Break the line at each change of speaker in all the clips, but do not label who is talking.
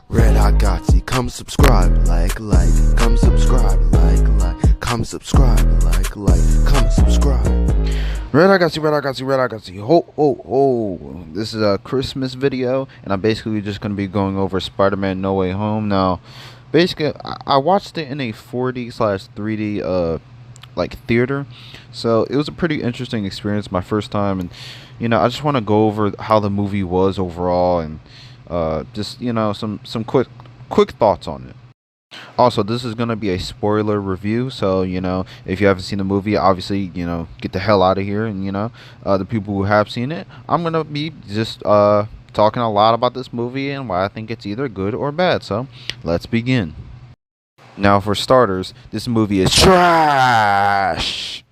Red Hot Gotsy, come subscribe, like, come subscribe, like, come subscribe, like, come subscribe.
Red Hot Gotsy. Ho. This is a Christmas video, and I'm basically just going to be going over Spider-Man No Way Home. Now, basically, I watched it in a 4D/3D, like, theater, so it was a pretty interesting experience, my first time, and, I just want to go over how the movie was overall, and, just, some quick thoughts on it. Also, this is going to be a spoiler review, so, if you haven't seen the movie, obviously, get the hell out of here, and, the people who have seen it, I'm going to be just, talking a lot about this movie and why I think it's either good or bad, so let's begin. Now, for starters, this movie is trash.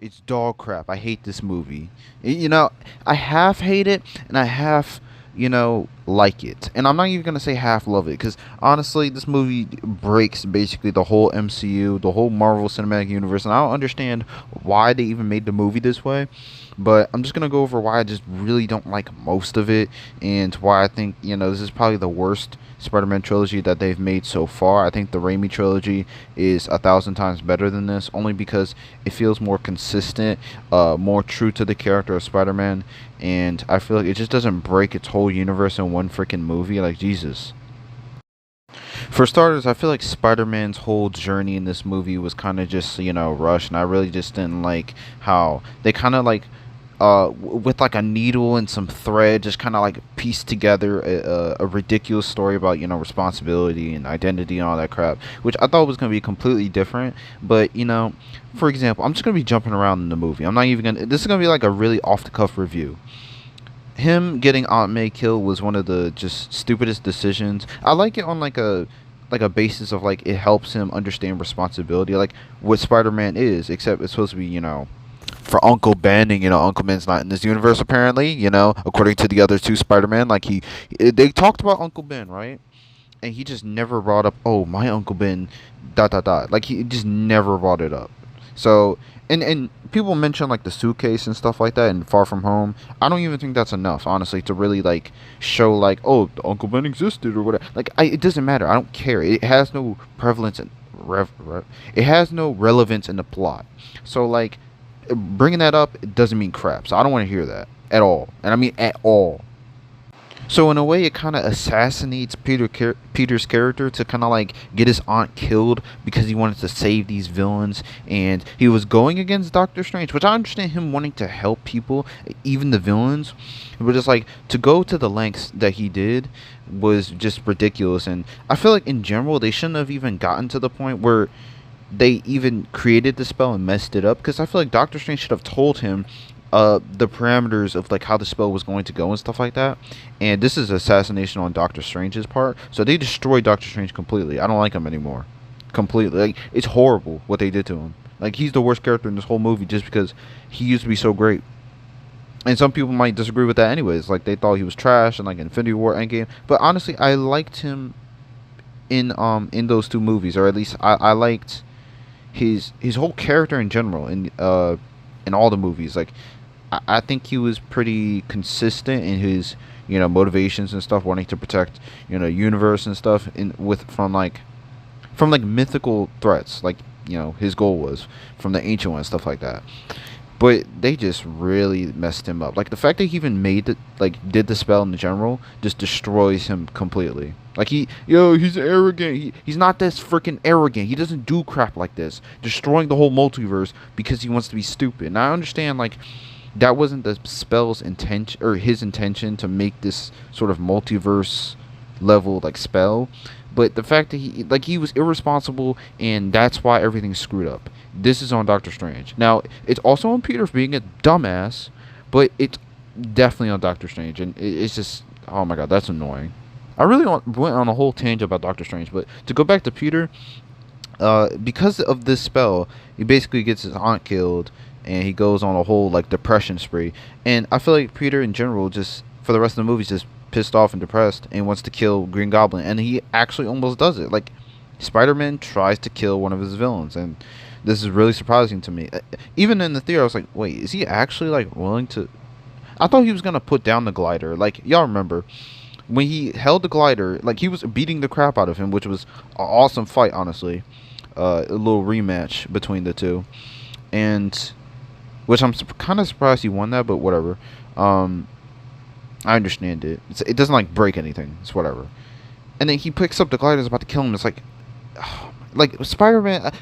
It's dog crap. I hate this movie. I half hate it, and I half like it, and I'm not even gonna say half love it, because honestly this movie breaks basically the whole MCU, the whole Marvel Cinematic Universe, and I don't understand why they even made the movie this way, but I'm just gonna go over why I just really don't like most of it, and why I think this is probably the worst Spider-Man trilogy that they've made so far. I think the Raimi trilogy is 1,000 times better than this, only because it feels more consistent, more true to the character of Spider-Man, and I feel like it just doesn't break its whole universe in one freaking movie. Like, Jesus. For starters, I feel like Spider-Man's whole journey in this movie was kind of just, rushed, and I really just didn't like how they kind of like with like a needle and some thread, just kind of like pieced together a ridiculous story about responsibility and identity and all that crap, which I thought was going to be completely different. But for example, I'm just going to be jumping around in the movie. I'm not even gonna. This is going to be like a really off the cuff review. Him getting Aunt May killed was one of the just stupidest decisions. I like it on like a basis of like it helps him understand responsibility, like what Spider-Man is, except it's supposed to be for Uncle Ben, and Uncle Ben's not in this universe apparently, according to the other two Spider-Man. Like they talked about Uncle Ben, right? And he just never brought up, oh, my Uncle Ben, ... Like he just never brought it up. So and people mention like the suitcase and stuff like that in Far From Home. I don't even think that's enough, honestly, to really like show like, oh, Uncle Ben existed or whatever. Like it doesn't matter. I don't care. It has no prevalence and it has no relevance in the plot. So like, bringing that up, it doesn't mean crap, so I don't want to hear that at all, and I mean at all. So in a way, it kind of assassinates Peter's character to kind of like get his aunt killed because he wanted to save these villains, and he was going against Doctor Strange, which I understand him wanting to help people, even the villains, but just like to go to the lengths that he did was just ridiculous. And I feel like in general they shouldn't have even gotten to the point where they even created the spell and messed it up, because I feel like Doctor Strange should have told him the parameters of like how the spell was going to go and stuff like that. And this is assassination on Doctor Strange's part, so they destroyed Doctor Strange completely. I don't like him anymore, completely. Like, it's horrible what they did to him. Like, he's the worst character in this whole movie just because he used to be so great. And some people might disagree with that anyways, like they thought he was trash in like Infinity War, Endgame, but honestly I liked him in those two movies, or at least I liked his whole character in general in all the movies. Like I think he was pretty consistent in his motivations and stuff, wanting to protect universe and stuff from mythical threats, like his goal was from the ancient one, stuff like that. But they just really messed him up. Like the fact that he even did the spell in general just destroys him completely. Like he's arrogant. He's not this freaking arrogant. He doesn't do crap like this, destroying the whole multiverse because he wants to be stupid. And I understand like that wasn't the spell's intention, or his intention, to make this sort of multiverse level like spell. But the fact that he was irresponsible, and that's why everything's screwed up. This is on Doctor Strange. Now, it's also on Peter for being a dumbass, but it's definitely on Doctor Strange, and it's just, oh my god, that's annoying. I really went on a whole tangent about Doctor Strange, but to go back to Peter, because of this spell, he basically gets his aunt killed, and he goes on a whole like depression spree. And I feel like Peter in general, just for the rest of the movie, is just pissed off and depressed and wants to kill Green Goblin, and he actually almost does it. Like, Spider-Man tries to kill one of his villains, and this is really surprising to me. Even in the theater, I was like, wait, is he actually like willing to? I thought he was gonna put down the glider. Like, y'all remember when he held the glider, like he was beating the crap out of him, which was an awesome fight, honestly. A little rematch between the two, and which I'm kind of surprised he won that, but whatever. Um, I understand it. It doesn't like break anything. It's whatever. And then he picks up the glider, is about to kill him. It's like Spider-Man.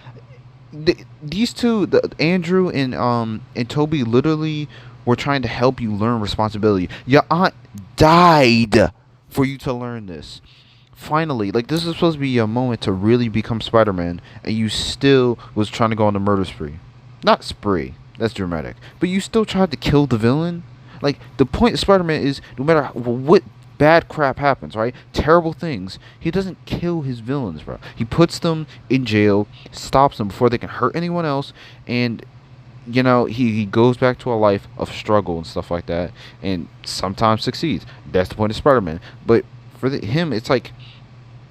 These two, Andrew and Toby, literally were trying to help you learn responsibility. Your aunt died for you to learn this. Finally, like this is supposed to be a moment to really become Spider-Man, and you still was trying to go on the murder spree. Not spree. That's dramatic. But you still tried to kill the villain. Like the point of Spider-Man is, no matter what bad crap happens, right? Terrible things. He doesn't kill his villains, bro. He puts them in jail, stops them before they can hurt anyone else, and he goes back to a life of struggle and stuff like that, and sometimes succeeds. That's the point of Spider-Man. But for him, it's like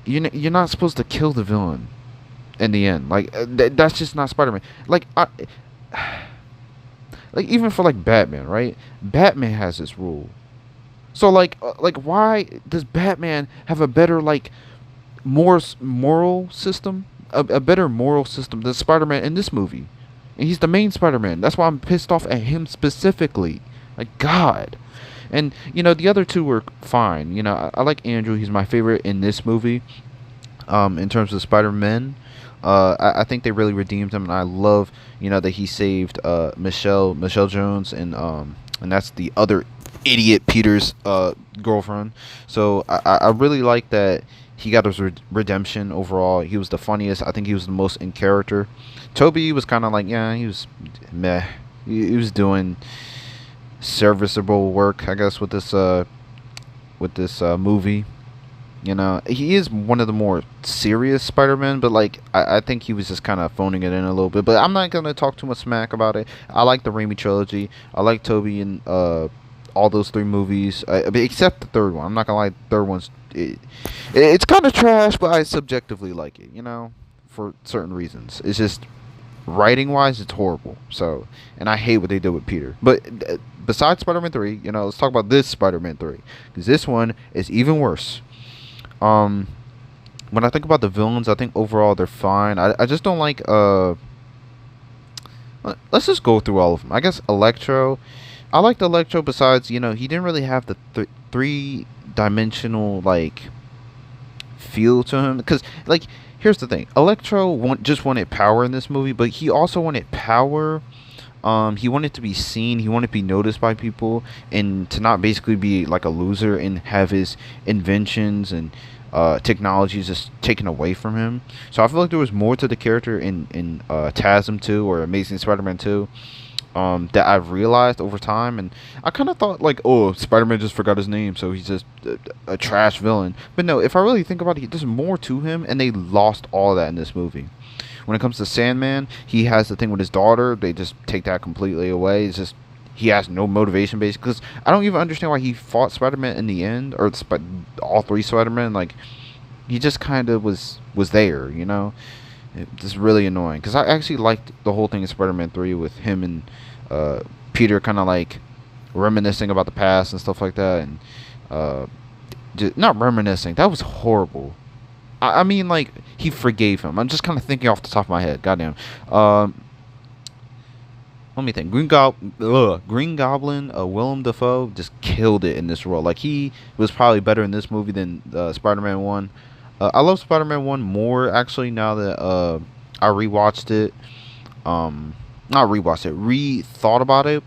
you're not supposed to kill the villain in the end. Like that's just not Spider-Man. Like like even for like Batman, right? Batman has this rule. So like why does Batman have a better like moral system, a better moral system than Spider-Man in this movie? And he's the main Spider-Man. That's why I'm pissed off at him specifically. Like God. And the other two were fine. I like Andrew. He's my favorite in this movie. In terms of Spider-Man, I think they really redeemed him, and I love that he saved Michelle Jones, and that's the other idiot Peter's girlfriend. So I really like that he got his redemption overall. He was the funniest. I think he was the most in character. Toby was kind of like, yeah, he was meh. He was doing serviceable work, I guess, with this movie. He is one of the more serious Spider-Man, but like I think he was just kind of phoning it in a little bit. But I'm not gonna talk too much smack about it. I like the Raimi trilogy. I like Toby and all those three movies, except the third one. I'm not gonna lie, the third one's it's kind of trash, but I subjectively like it. For certain reasons. It's just writing wise, it's horrible. So, and I hate what they did with Peter. But besides Spider-Man 3, let's talk about this Spider-Man 3, because this one is even worse. When I think about the villains, I think overall they're fine. I just don't like let's just go through all of them. I guess Electro. I liked Electro besides, he didn't really have the three-dimensional like feel to him, because like here's the thing. Electro just wanted power in this movie, but he also wanted power. He wanted to be seen. He wanted to be noticed by people, and to not basically be like a loser and have his inventions and technologies just taken away from him. So I feel like there was more to the character in TASM 2 or Amazing Spider-Man 2 that I've realized over time. And I kind of thought like, oh, Spider-Man just forgot his name, so he's just a trash villain. But no, if I really think about it, there's more to him, and they lost all that in this movie. When it comes to Sandman, he has the thing with his daughter. They just take that completely away. It's just he has no motivation, basically. Because I don't even understand why he fought Spider-Man in the end, or all three Spider-Man. Like, he just kind of was there, It's really annoying. Because I actually liked the whole thing in Spider-Man 3 with him and Peter kind of like reminiscing about the past and stuff like that. And just, not reminiscing. That was horrible. I mean, like, he forgave him. I'm just kind of thinking off the top of my head. Goddamn. Let me think. Green Goblin, Willem Dafoe just killed it in this role. Like, he was probably better in this movie than Spider-Man 1. I love Spider-Man 1 more, actually, now that I rewatched it. Not rewatched it, rethought about it.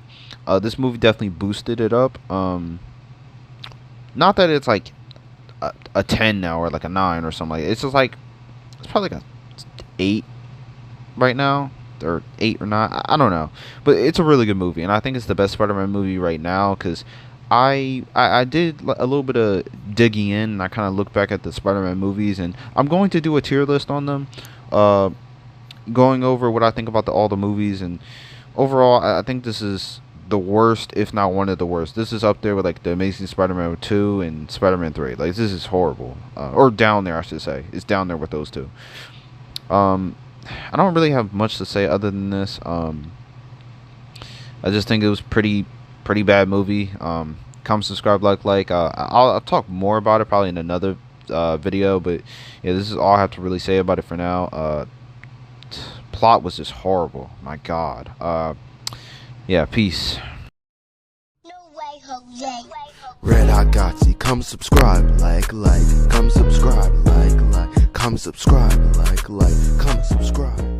This movie definitely boosted it up. Not that it's, like, a 10 now or like a 9 or something like that. It's just like it's probably like a 8 right now, or 8 or 9. I don't know, but it's a really good movie, and I think it's the best Spider-Man movie right now, because I did a little bit of digging in, and I kind of looked back at the Spider-Man movies, and I'm going to do a tier list on them, going over what I think about all the movies. And overall, I think this is the worst, if not one of the worst. This is up there with like the Amazing Spider-Man 2 and Spider-Man 3. Like, this is horrible, or down there, I should say. It's down there with those two. I don't really have much to say other than this. I just think it was pretty bad movie. comment, subscribe, like. I'll talk more about it probably in another video, but yeah, this is all I have to really say about it for now. Plot was just horrible. My God. Yeah, peace.
No way, Jose.
Red Hot Gotsy, come subscribe, like, come subscribe, like, come subscribe, like, come subscribe.